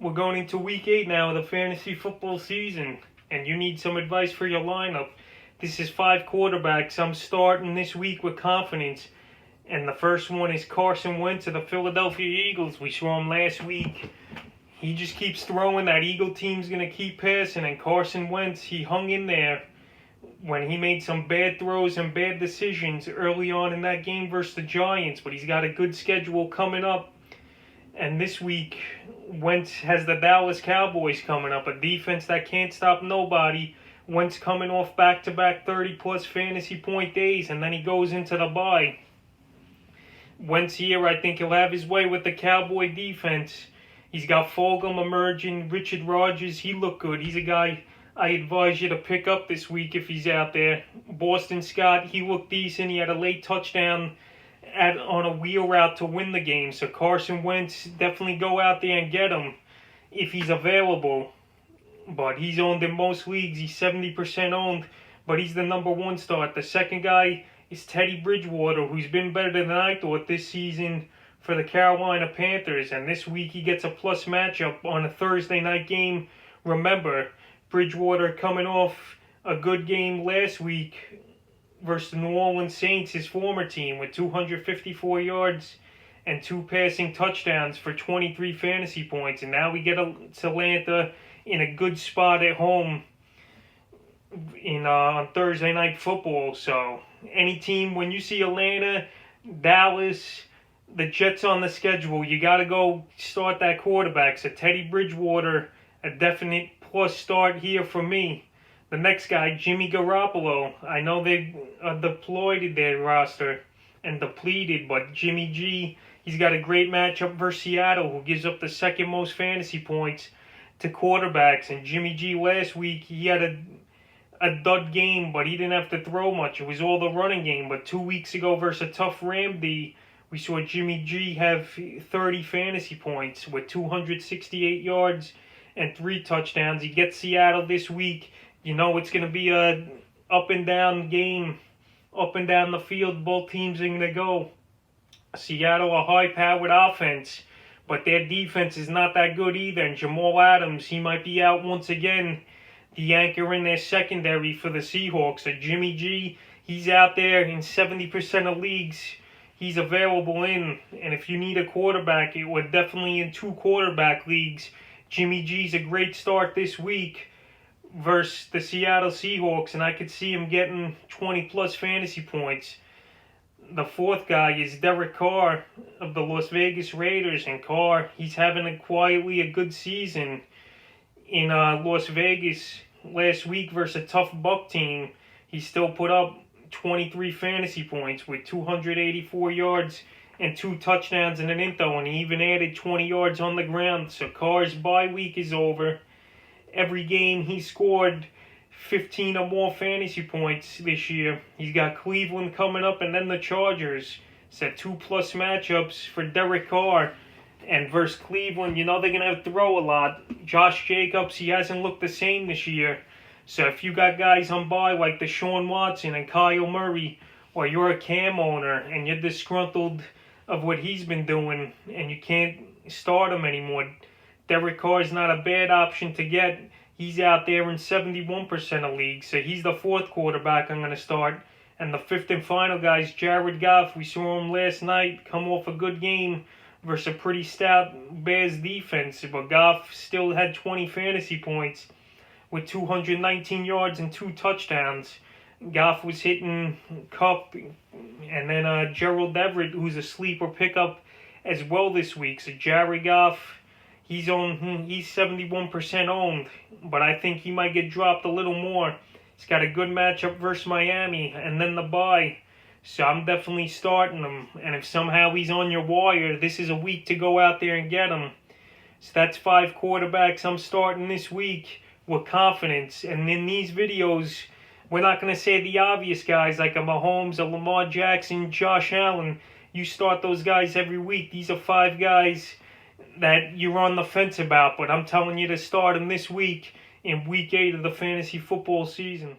We're going into week 8 now of the fantasy football season, and you need some advice for your lineup. This is 5 quarterbacks I'm starting this week with confidence. And the first one is Carson Wentz of the Philadelphia Eagles. We saw him last week. He just keeps throwing. That Eagle team's going to keep passing. And Carson Wentz, he hung in there when he made some bad throws and bad decisions early on in that game versus the Giants. But he's got a good schedule coming up. And this week, Wentz has the Dallas Cowboys coming up. A defense that can't stop nobody. Wentz coming off back-to-back 30-plus fantasy point days. And then he goes into the bye. Wentz here, I think he'll have his way with the Cowboy defense. He's got Fulgham emerging. Richard Rodgers, he looked good. He's a guy I advise you to pick up this week if he's out there. Boston Scott, he looked decent. He had a late touchdown on a wheel route to win the game. So Carson Wentz, definitely go out there and get him if he's available. But he's owned in most leagues. He's 70% owned, but he's the number one start. The second guy is Teddy Bridgewater, who's been better than I thought this season for the Carolina Panthers. And this week he gets a plus matchup on a Thursday night game. Remember, Bridgewater coming off a good game last week versus the New Orleans Saints, his former team, with 254 yards and 2 passing touchdowns for 23 fantasy points. And now we get Atlanta in a good spot at home on Thursday Night Football. So any team, when you see Atlanta, Dallas, the Jets on the schedule, you got to go start that quarterback. So Teddy Bridgewater, a definite plus start here for me. The next guy, Jimmy Garoppolo. I know they deployed their roster and depleted, but Jimmy G, he's got a great matchup versus Seattle, who gives up the second most fantasy points to quarterbacks. And Jimmy G last week, he had a dud game, but he didn't have to throw much. It was all the running game. But 2 weeks ago versus a tough Ram D, we saw Jimmy G have 30 fantasy points with 268 yards and 3 touchdowns. He gets Seattle this week. You know it's going to be a up and down game, up and down the field. Both teams are going to go. Seattle, a high-powered offense, but their defense is not that good either. And Jamal Adams, he might be out once again, the anchor in their secondary for the Seahawks. So Jimmy G, he's out there in 70% of leagues. He's available in. And if you need a quarterback, it would definitely in 2 quarterback leagues. Jimmy G's a great start this week versus the Seattle Seahawks, and I could see him getting 20-plus fantasy points. The fourth guy is Derek Carr of the Las Vegas Raiders, and Carr, he's having quietly a good season in Las Vegas last week versus a tough Buck team. He still put up 23 fantasy points with 284 yards and 2 touchdowns and an into, and he even added 20 yards on the ground. So Carr's bye week is over. Every game he scored 15 or more fantasy points this year. He's got Cleveland coming up and then the Chargers. It's a 2-plus matchups for Derek Carr. And versus Cleveland, you know they're going to have to throw a lot. Josh Jacobs, he hasn't looked the same this year. So if you got guys on bye like Deshaun Watson and Kyle Murray, or you're a Cam owner and you're disgruntled of what he's been doing and you can't start him anymore, Derek Carr is not a bad option to get. He's out there in 71% of leagues, so he's the 4th quarterback I'm going to start. And the 5th and final guy is Jared Goff. We saw him last night come off a good game versus a pretty stout Bears defense, but Goff still had 20 fantasy points with 219 yards and 2 touchdowns. Goff was hitting Cup and then Gerald Everett, who's a sleeper pickup as well this week. So Jared Goff, he's 71% owned, but I think he might get dropped a little more. He's got a good matchup versus Miami and then the bye. So I'm definitely starting him. And if somehow he's on your wire, this is a week to go out there and get him. So that's 5 quarterbacks I'm starting this week with confidence. And in these videos, we're not going to say the obvious guys like a Mahomes, a Lamar Jackson, Josh Allen. You start those guys every week. These are 5 guys that you're on the fence about, but I'm telling you to start them this week in week 8 of the fantasy football season.